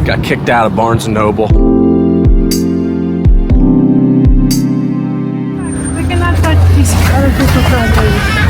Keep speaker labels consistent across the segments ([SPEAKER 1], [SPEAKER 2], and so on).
[SPEAKER 1] got kicked out of Barnes & Noble.
[SPEAKER 2] We cannot touch these other people from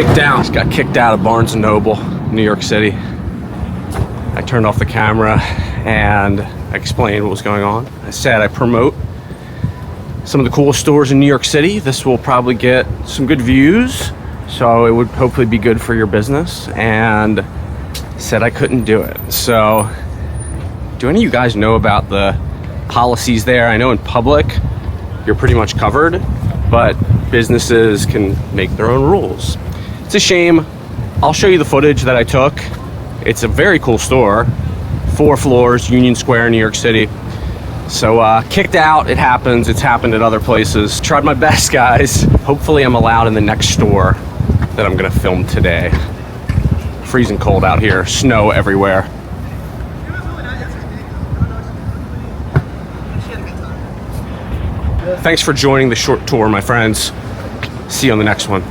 [SPEAKER 1] kicked out. Just got kicked out of Barnes & Noble, New York City. I turned off the camera and explained what was going on. I said I promote some of the coolest stores in New York City. This will probably get some good views, so it would hopefully be good for your business, and said I couldn't do it. So, do any of you guys know about the policies there? I know in public, you're pretty much covered, but businesses can make their own rules. It's a shame. I'll show you the footage that I took. It's a very cool store, 4 floors, Union Square, New York City. So kicked out, it happens. It's happened at other places. Tried my best, guys. Hopefully I'm allowed in the next store that I'm gonna film today. Freezing cold out here, snow everywhere. Thanks for joining the short tour, my friends. See you on the next one.